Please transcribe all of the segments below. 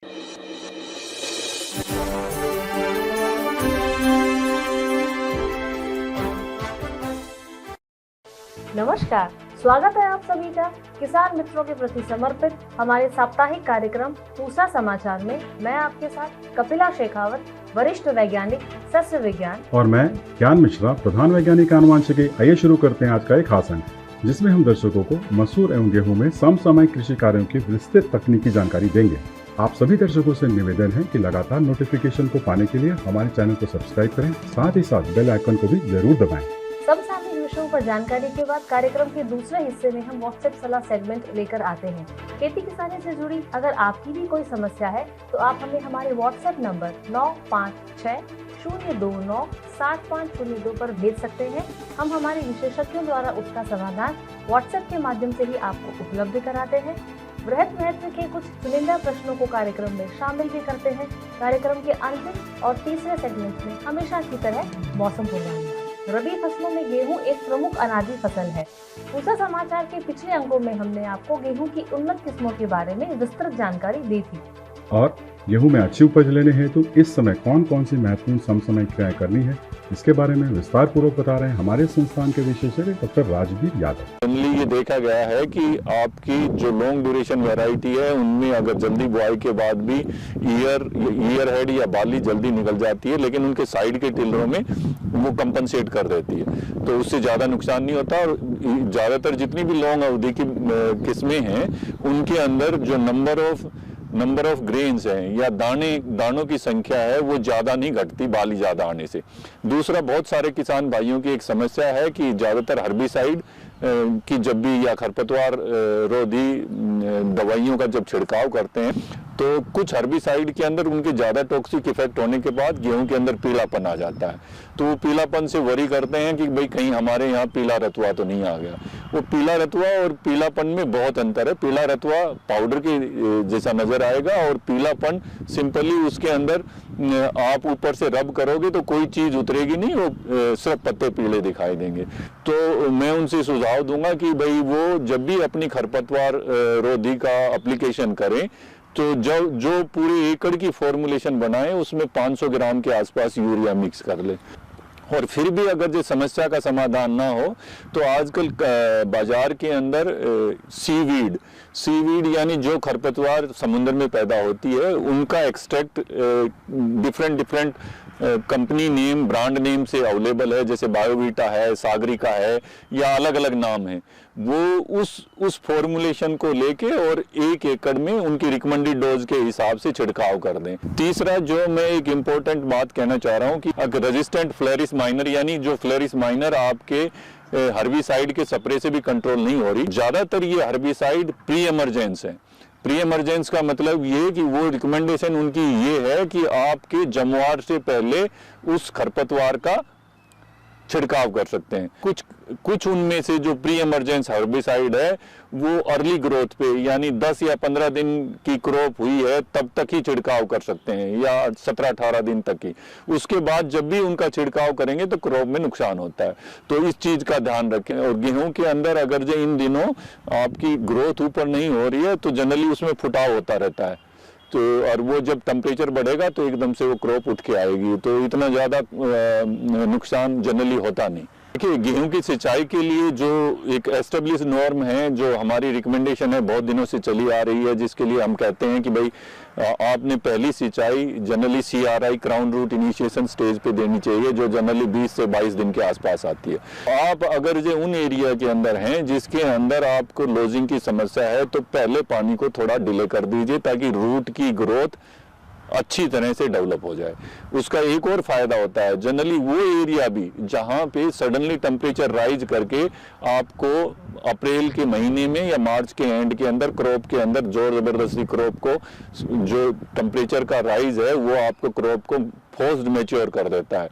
नमस्कार, स्वागत है आप सभी का किसान मित्रों के प्रति समर्पित हमारे साप्ताहिक कार्यक्रम पूसा समाचार में। मैं आपके साथ कपिला शेखावत, वरिष्ठ वैज्ञानिक सस्य विज्ञान, और मैं ज्ञान मिश्रा, प्रधान वैज्ञानिक आनुवंशिकी। आइए शुरू करते हैं आज का एक खास अंक, जिसमें हम दर्शकों को मसूर एवं गेहूं में समसामयिक कृषि कार्यों की विस्तृत तकनीकी जानकारी देंगे। आप सभी दर्शकों से निवेदन है कि लगातार नोटिफिकेशन को पाने के लिए हमारे चैनल को सब्सक्राइब करें, साथ ही साथ बेल आइकन को भी जरूर दबाएं। समसामयिक विषयों पर जानकारी के बाद कार्यक्रम के दूसरे हिस्से में हम व्हाट्सएप सलाह सेगमेंट लेकर आते हैं। खेती किसानी से जुड़ी अगर आपकी भी कोई समस्या है तो आप हमें हमारे व्हाट्सएप नंबर 9560297502 पर भेज सकते हैं। हम हमारे विशेषज्ञों द्वारा उसका समाधान व्हाट्सएप के माध्यम से ही आपको उपलब्ध कराते हैं। बृहत महत्व के कुछ चुनिंदा प्रश्नों को कार्यक्रम में शामिल भी करते हैं। कार्यक्रम के अंतिम और तीसरे सेगमेंट में हमेशा की तरह मौसम पूर्वानुमान। रबी फसलों में गेहूं एक प्रमुख अनाजी फसल है। पूसा समाचार के पिछले अंकों में हमने आपको गेहूं की उन्नत किस्मों के बारे में विस्तृत जानकारी दी थी। और गेहूं में अच्छी उपज लेने हेतु इस समय कौन कौन सी महत्वपूर्ण समसामयिक क्रियाएं करनी है, इसके बारे में विस्तार पूर्वक बता रहे हैं हमारे संस्थान के विशेषज्ञ डॉक्टर राजवीर यादव। जनरली ये देखा गया है कि आपकी जो लॉन्ग ड्यूरेशन वैरायटी है उनमें अगर जल्दी बुआई के बाद भी ईयर हेड या बाली जल्दी निकल जाती है, लेकिन उनके साइड के टिलरों में वो कंपनसेट कर देती है, तो उससे ज़्यादा नुकसान नहीं होता। और ज़्यादातर जितनी भी लॉन्ग अवधि की किस्में हैं उनके अंदर जो नंबर ऑफ ग्रेन्स हैं या दानों की संख्या है वो ज़्यादा नहीं घटती बाली ज़्यादा आने से। दूसरा, बहुत सारे किसान भाइयों की एक समस्या है कि ज़्यादातर हर्बिसाइड की जब भी या खरपतवार रोधी दवाइयों का जब छिड़काव करते हैं तो कुछ हर्बिसाइड के अंदर उनके ज़्यादा टॉक्सिक इफेक्ट होने के बाद गेहूं के अंदर पीलापन आ जाता है, तो वो पीलापन से वरी करते हैं कि भाई कहीं हमारे यहाँ पीला रतुआ तो नहीं आ गया। वो पीला रतुआ और पीलापन में बहुत अंतर है। पीला रतुआ पाउडर के जैसा नजर आएगा और पीलापन सिंपली उसके अंदर आप ऊपर से रब करोगे तो कोई चीज उतरेगी नहीं, वो सिर्फ पत्ते पीले दिखाई देंगे। तो मैं उनसे सुझाव दूंगा कि भाई वो जब भी अपनी खरपतवार रोधी का एप्लीकेशन करें तो जो पूरे एकड़ की फॉर्मुलेशन बनाए उसमें 500 ग्राम के आसपास यूरिया मिक्स कर ले। और फिर भी अगर जो समस्या का समाधान ना हो तो आजकल बाजार के अंदर सीवीड यानी जो खरपतवार समुद्र में पैदा होती है उनका extract different company name brand name से अवेलेबल है, जैसे बायोवीटा है, सागरिका है या अलग अलग नाम है। वो उस फॉर्मुलेशन को लेके और एक एकड़ में उनकी रिकमेंडेड डोज के हिसाब से छिड़काव कर दें। तीसरा, जो मैं एक इम्पोर्टेंट बात कहना चाह रहा हूँ कि अगर रेजिस्टेंट फ्लोरिस माइनर यानी जो फ्लोरिस माइनर आपके हर्बिसाइड के स्प्रे से भी कंट्रोल नहीं हो रही, ज्यादातर ये हर्बिसाइड प्री इमरजेंस है। प्री इमरजेंस का मतलब ये कि वो रिकमेंडेशन उनकी ये है कि आपके जमवार से पहले उस खरपतवार का छिड़काव कर सकते हैं। कुछ उनमें से जो प्री इमरजेंस हर्बिसाइड है वो अर्ली ग्रोथ पे यानी 10 या 15 दिन की क्रॉप हुई है तब तक ही छिड़काव कर सकते हैं या 17-18 दिन तक ही। उसके बाद जब भी उनका छिड़काव करेंगे तो क्रॉप में नुकसान होता है, तो इस चीज का ध्यान रखें। और गेहूं के अंदर अगर जो इन दिनों आपकी ग्रोथ ऊपर नहीं हो रही है तो जनरली उसमें फुटाव होता रहता है, तो और वो जब टेम्परेचर बढ़ेगा तो एकदम से वो क्रॉप उठ के आएगी, तो इतना ज़्यादा नुकसान जनरली होता नहीं। देखिए, गेहूं की सिंचाई के लिए जो एक एस्टेब्लिश नॉर्म है, जो हमारी रिकमेंडेशन है बहुत दिनों से चली आ रही है, जिसके लिए हम कहते हैं कि भाई आपने पहली सिंचाई generally CRI crown root initiation stage पे देनी चाहिए, जो जनरली 20 से 22 दिन के आसपास आती है। आप अगर जो उन एरिया के अंदर हैं जिसके अंदर आपको लॉजिंग की समस्या है तो पहले पानी को थोड़ा डिले कर दीजिए ताकि रूट की ग्रोथ अच्छी तरह से डेवलप हो जाए। उसका एक और फायदा होता है, जनरली वो एरिया भी जहाँ पे सडनली टेम्परेचर राइज करके आपको अप्रैल के महीने में या मार्च के एंड के अंदर क्रॉप के अंदर जोर जबरदस्ती क्रॉप को जो टेम्परेचर का राइज है वो आपको क्रॉप को फोर्स्ड मैच्योर कर देता है।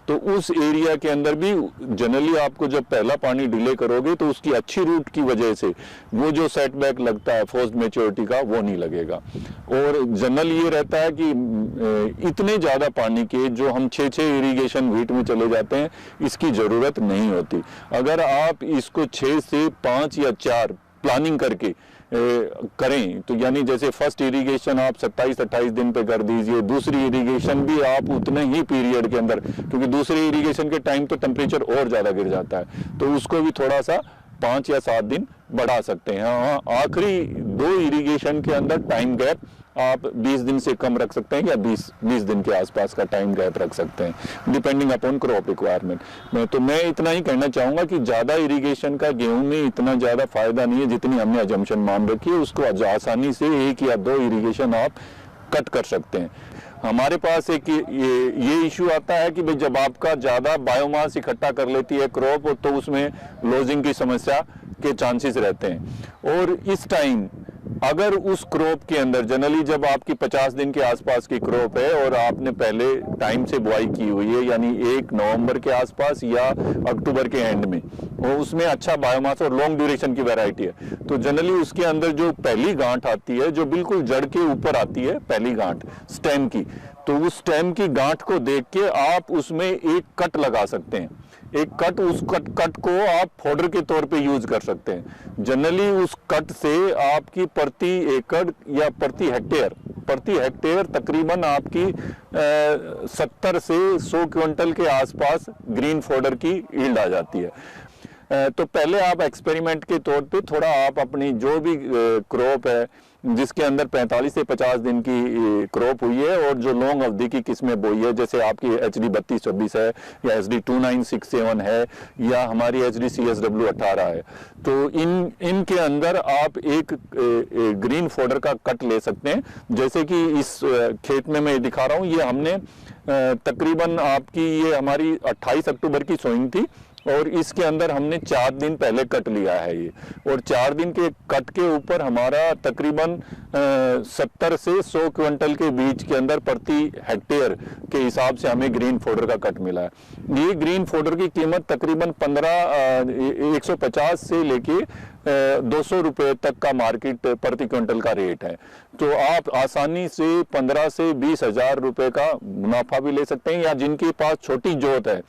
तो उस एरिया के अंदर भी जनरली आपको जब पहला पानी डिले करोगे तो उसकी अच्छी रूट की वजह से वो जो सेटबैक लगता है फोर्स्ड मैच्योरिटी का वो नहीं लगेगा। और जनरल ये रहता है कि इतने ज़्यादा पानी के जो हम 6 इरिगेशन वीट में चले जाते हैं इसकी ज़रूरत नहीं होती। अगर आप इसको 6 से 5 या 4 प्लानिंग करके करें तो यानी जैसे फर्स्ट इरिगेशन आप 27-28 दिन पे कर दीजिए, दूसरी इरिगेशन भी आप उतने ही पीरियड के अंदर, क्योंकि दूसरी इरिगेशन के टाइम तो टेम्परेचर और ज़्यादा गिर जाता है, तो उसको भी थोड़ा सा 5 या 7 दिन बढ़ा सकते हैं। हाँ, आखिरी 2 इरिगेशन के अंदर टाइम गैप आप 20 दिन से कम रख सकते हैं या 20 दिन के आसपास का टाइम गैप रख सकते हैं, डिपेंडिंग अपॉन क्रॉप रिक्वायरमेंट। तो मैं इतना ही कहना चाहूँगा कि ज़्यादा इरिगेशन का गेहूं में इतना ज़्यादा फायदा नहीं है जितनी हमने अजम्पशन मान रखी है। उसको आसानी से 1 या 2 इरिगेशन आप कट कर सकते हैं। हमारे पास एक ये इशू आता है कि भाई जब आपका ज़्यादा बायोमास इकट्ठा कर लेती है क्रॉप, तो उसमें लॉजिंग की समस्या के चांसेस रहते हैं। और इस टाइम अगर उस क्रॉप के अंदर जनरली जब आपकी 50 दिन के आसपास की क्रॉप है और आपने पहले टाइम से बुआई की हुई है, यानी 1 नवंबर के आसपास या अक्टूबर के एंड में, और उसमें अच्छा बायोमास और लॉन्ग ड्यूरेशन की वैरायटी है, तो जनरली उसके अंदर जो पहली गांठ आती है जो बिल्कुल जड़ के ऊपर आती है, पहली गांठ स्टेम की, तो उस स्टेम की गांठ को देख के आप उसमें एक कट लगा सकते हैं। एक कट, उस कट को आप फोडर के तौर पे यूज कर सकते हैं। जनरली उस कट से आपकी प्रति एकड़ या प्रति हेक्टेयर तकरीबन आपकी 70 से 100 क्विंटल के आसपास ग्रीन फोडर की यील्ड आ जाती है। तो पहले आप एक्सपेरिमेंट के तौर पे थोड़ा आप अपनी जो भी क्रॉप है जिसके अंदर 45 से 50 दिन की क्रॉप हुई है और जो लॉन्ग अवधि की किस्में बोई है, जैसे आपकी HD 3226 है या SD 2967 है या हमारी HD CSW 18 है, तो इनके अंदर आप एक ग्रीन फोडर का कट ले सकते हैं। जैसे कि इस खेत में मैं दिखा रहा हूँ, ये हमने तकरीबन आपकी ये हमारी 28 अक्टूबर की सोइंग थी और इसके अंदर हमने 4 दिन पहले कट लिया है ये, और 4 दिन के कट के ऊपर हमारा तकरीबन 70 से 100 क्विंटल के बीच के अंदर प्रति हेक्टेयर के हिसाब से हमें ग्रीन फोडर का कट मिला है। ये ग्रीन फोडर की कीमत तकरीबन 150 से लेके 200 रुपए तक का मार्केट प्रति क्विंटल का रेट है। तो आप आसानी से 15 से 20 हजार रुपए का मुनाफा भी ले सकते हैं, या जिनके पास छोटी जोत है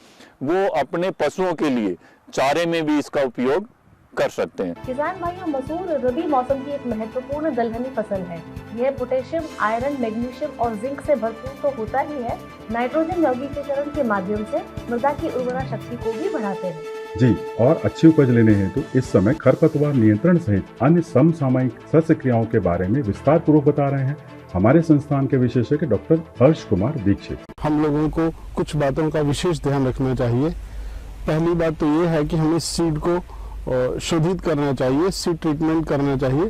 वो अपने पशुओं के लिए चारे में भी इसका उपयोग कर सकते हैं। किसान भाइयों, मसूर रबी मौसम की एक महत्वपूर्ण दलहनी फसल है। यह पोटेशियम, आयरन, मैग्नीशियम और जिंक से भरपूर तो होता ही है, नाइट्रोजन यौगिकीकरण के माध्यम से मृदा की उर्वरा शक्ति को भी बढ़ाते हैं। जी, और अच्छी उपज लेने हेतु इस समय खरपतवार नियंत्रण सहित अन्य समसामयिक सस्य क्रियाओं के बारे में विस्तार पूर्वक बता रहे हैं हमारे संस्थान के विशेषज्ञ डॉक्टर हर्ष कुमार दीक्षित। हम लोगों को कुछ बातों का विशेष ध्यान रखना चाहिए। पहली बात तो ये है कि हमें सीड को शोधित करना चाहिए, सीड ट्रीटमेंट करना चाहिए।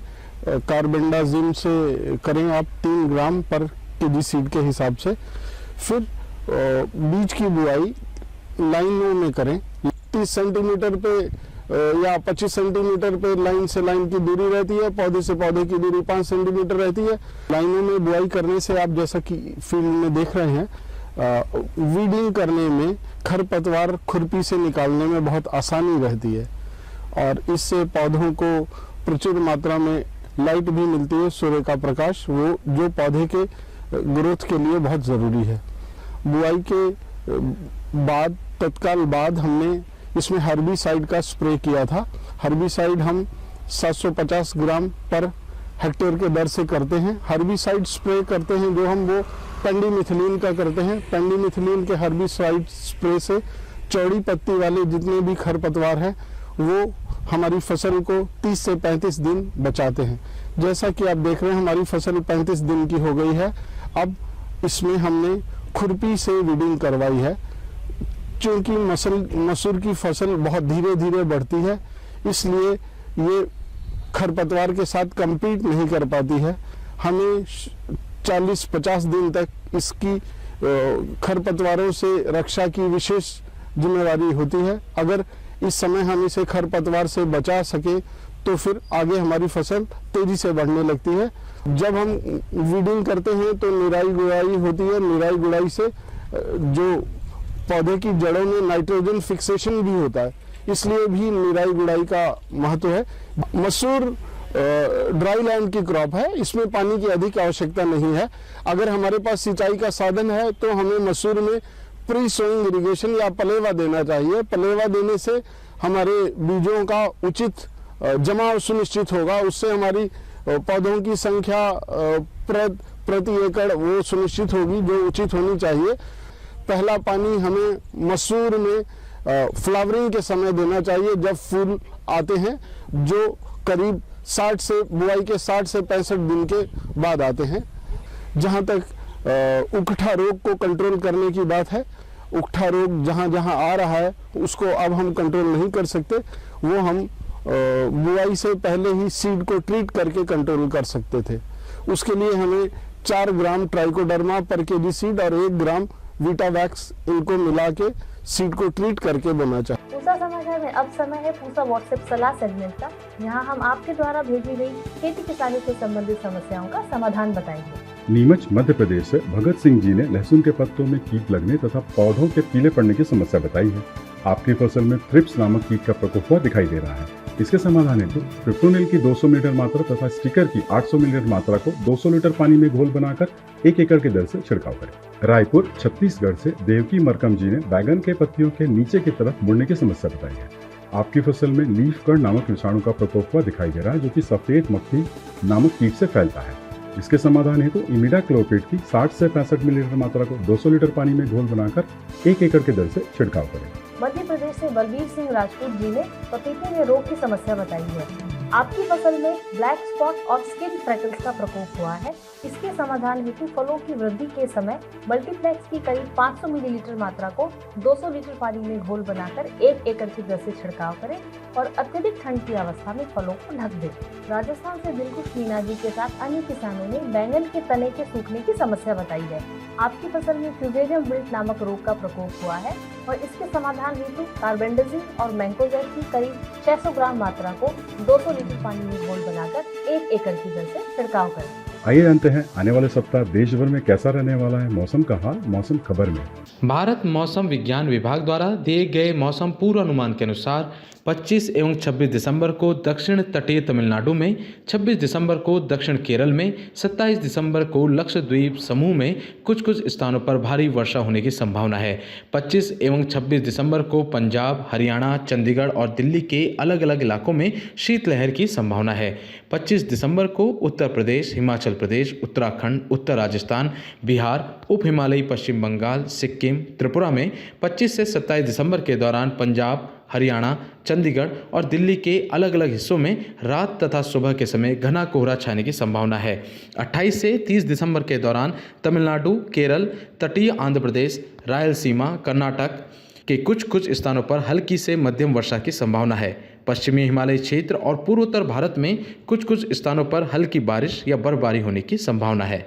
कार्बेंडाजिम से करें आप 3 ग्राम पर केजी सीड के हिसाब से। फिर बीज की बुआई लाइनों में करें। 30 सेंटीमीटर पे या 25 सेंटीमीटर पे लाइन से लाइन की दूरी रहती है, पौधे से पौधे की दूरी 5 सेंटीमीटर रहती है। लाइनों में बुआई करने से आप जैसा कि फील्ड में देख रहे हैं, वीडिंग करने में, खरपतवार खुरपी से निकालने में बहुत आसानी रहती है और इससे पौधों को प्रचुर मात्रा में लाइट भी मिलती है, सूर्य का प्रकाश, वो जो पौधे के ग्रोथ के लिए बहुत ज़रूरी है। बुआई के बाद तत्काल बाद हमने इसमें हर्बिसाइड का स्प्रे किया था। हर्बिसाइड हम 750 ग्राम पर हेक्टेयर के दर से करते हैं। हर्बिसाइड स्प्रे करते हैं जो हम वो पेंडिमिथिलीन का करते हैं। पेंडिमिथिलीन के हर्बिसाइड स्प्रे से चौड़ी पत्ती वाले जितने भी खरपतवार हैं वो हमारी फसल को 30 से 35 दिन बचाते हैं। जैसा कि आप देख रहे हैं हमारी फसल 35 दिन की हो गई है। अब इसमें हमने खुरपी से वीडिंग करवाई है। चूंकि मसूर की फसल बहुत धीरे धीरे बढ़ती है, इसलिए ये खरपतवार के साथ compete नहीं कर पाती है। हमें 40-50 दिन तक इसकी खरपतवारों से रक्षा की विशेष जिम्मेवारी होती है। अगर इस समय हम इसे खरपतवार से बचा सके तो फिर आगे हमारी फसल तेजी से बढ़ने लगती है। जब हम वीडिंग करते हैं तो निराई गुड़ाई होती है। निराई गुड़ाई से जो पौधे की जड़ों में नाइट्रोजन फिक्सेशन भी होता है, इसलिए भी निराई गुड़ाई का महत्व है। मसूर ड्राई लैंड की क्रॉप है, इसमें पानी की अधिक आवश्यकता नहीं है। अगर हमारे पास सिंचाई का साधन है तो हमें मसूर में प्री सोइंग इरिगेशन या पलेवा देना चाहिए। पलेवा देने से हमारे बीजों का उचित जमाव सुनिश्चित होगा, उससे हमारी पौधों की संख्या प्रति एकड़ वो सुनिश्चित होगी जो उचित होनी चाहिए। पहला पानी हमें मसूर में फ्लावरिंग के समय देना चाहिए, जब फूल आते हैं, जो करीब 60 से बुआई के 60 से 65 दिन के बाद आते हैं। जहाँ तक उकठा रोग को कंट्रोल करने की बात है, उकठा रोग जहाँ जहाँ आ रहा है उसको अब हम कंट्रोल नहीं कर सकते, वो हम बुआई से पहले ही सीड को ट्रीट करके कंट्रोल कर सकते थे। उसके लिए हमें 4 ग्राम ट्राइकोडर्मा पर केजी सीड और 1 ग्राम वीटावैक्स इनको मिला के सीड को ट्रीट करके बोना चाहिए। पूसा समाचार में अब समय है पूसा व्हाट्सएप सलाह सेगमेंट का, जहां हम आपके द्वारा भेजी गई खेती किसानी से संबंधित समस्याओं का समाधान बताएंगे। नीमच मध्य प्रदेश से भगत सिंह जी ने लहसुन के पत्तों में कीट लगने तथा पौधों के पीले पड़ने की समस्या बताई है। आपकी फसल में थ्रिप्स नामक कीट का प्रकोप हुआ दिखाई दे रहा है। इसके समाधान हेतु प्रिप्टोनिल की 200 मिलीलीटर मात्रा तथा स्टिकर की 800 मिलीलीटर मात्रा को 200 लीटर पानी में घोल बनाकर 1 एकड़ की दर से छिड़काव करें। रायपुर छत्तीसगढ़ से देवकी मरकम जी ने बैगन के पत्तियों के नीचे की तरफ मुड़ने की समस्या बताई है। आपकी फसल में लीफ कर्ड नामक विषाणु का प्रकोप हुआ दिखाई दे रहा है, जो कि सफेद मक्खी नामक कीट से फैलता है। इसके समाधान हेतु इमिडाक्लोपिड की 60 से 65 मिलीलीटर मात्रा को 200 लीटर पानी में घोल बनाकर 1 एकड़ की दर से छिड़काव करें। मध्य प्रदेश से बलबीर सिंह राजपूत जी ने पपीते में रोग की समस्या बताई है। आपकी फसल में ब्लैक स्पॉट और स्किन फ्रैकल्स का प्रकोप हुआ है। इसके समाधान हेतु फलों की वृद्धि के समय मल्टीप्लेक्स की करीब 500 मिलीलीटर मात्रा को 200 लीटर पानी में घोल बनाकर 1 एकड़ की दर से छिड़काव करें और अत्यधिक ठंड की अवस्था में फलों को ढक दें। राजस्थान से दिलखुश मीना जी के साथ अन्य किसानों ने बैंगन के तने के सूखने की समस्या बताई है। आपकी फसल में फ्यूजेरियम विल्ट नामक रोग का प्रकोप हुआ है और इसके समाधान हेतु कार्बेंडाजिम और मैंकोजेब की करीब 600 ग्राम मात्रा को 200 लीटर पानी में घोल बनाकर 1 एकड़ की दर से छिड़काव करें। आइए जानते हैं आने वाले सप्ताह देश भर में कैसा रहने वाला है मौसम का हाल मौसम खबर में। भारत मौसम विज्ञान विभाग द्वारा दिए गए मौसम पूर्वानुमान के अनुसार 25 एवं 26 दिसंबर को दक्षिण तटीय तमिलनाडु में, 26 दिसंबर को दक्षिण केरल में, 27 दिसंबर को लक्षद्वीप समूह में कुछ कुछ स्थानों पर भारी वर्षा होने की संभावना है। 25 एवं 26 दिसंबर को पंजाब, हरियाणा, चंडीगढ़ और दिल्ली के अलग अलग इलाकों में शीतलहर की संभावना है। 25 दिसंबर को उत्तर प्रदेश, हिमाचल प्रदेश, उत्तराखंड, उत्तर राजस्थान, बिहार, उप हिमालयी पश्चिम बंगाल, सिक्किम, त्रिपुरा में, 25 से 27 दिसंबर के दौरान पंजाब, हरियाणा, चंडीगढ़ और दिल्ली के अलग अलग हिस्सों में रात तथा सुबह के समय घना कोहरा छाने की संभावना है। 28 से 30 दिसंबर के दौरान तमिलनाडु, केरल, तटीय आंध्र प्रदेश, रायलसीमा, कर्नाटक के कुछ स्थानों पर हल्की से मध्यम वर्षा की संभावना है। पश्चिमी हिमालय क्षेत्र और पूर्वोत्तर भारत में कुछ स्थानों पर हल्की बारिश या बर्फबारी होने की संभावना है।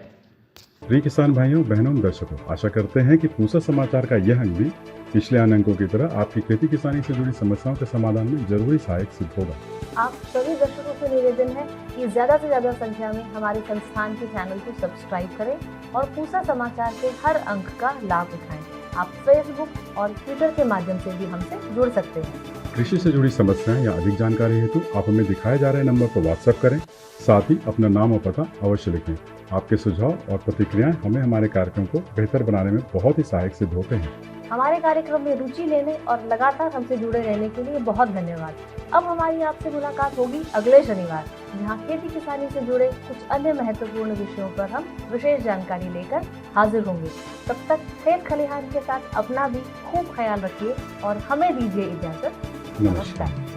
प्रिय किसान भाइयों, बहनों, दर्शकों, आशा करते हैं कि पूसा समाचार का यह अंक भी पिछले अन्य अंकों की तरह आपकी खेती किसानी से जुड़ी समस्याओं के समाधान में जरूरी सहायक सिद्ध होगा। आप सभी दर्शकों से निवेदन है कि ज्यादा से ज्यादा संख्या में हमारे संस्थान के चैनल को सब्सक्राइब करें और पूसा समाचार के हर अंक का लाभ उठाएं। आप फेसबुक और ट्विटर के माध्यम से भी हमसे जुड़ सकते हैं। कृषि से जुड़ी समस्याएं या अधिक जानकारी हेतु आप हमें दिखाए जा रहे नंबर पर व्हाट्सएप करें। साथ ही अपना नाम और पता अवश्य लिखें। आपके सुझाव और प्रतिक्रियाएं हमें हमारे कार्यक्रम को बेहतर बनाने में बहुत ही सहायक सिद्ध होते हैं। हमारे कार्यक्रम में रुचि लेने और लगातार हमसे जुड़े रहने के लिए बहुत धन्यवाद। अब हमारी आपसे मुलाकात होगी अगले शनिवार, जहां खेती किसानी से जुड़े कुछ अन्य महत्वपूर्ण विषयों पर हम विशेष जानकारी लेकर हाजिर होंगे। तब तक खेत खलिहान के साथ अपना भी खूब ख्याल रखिए और हमें दीजिए इजाजत। नमस्कार।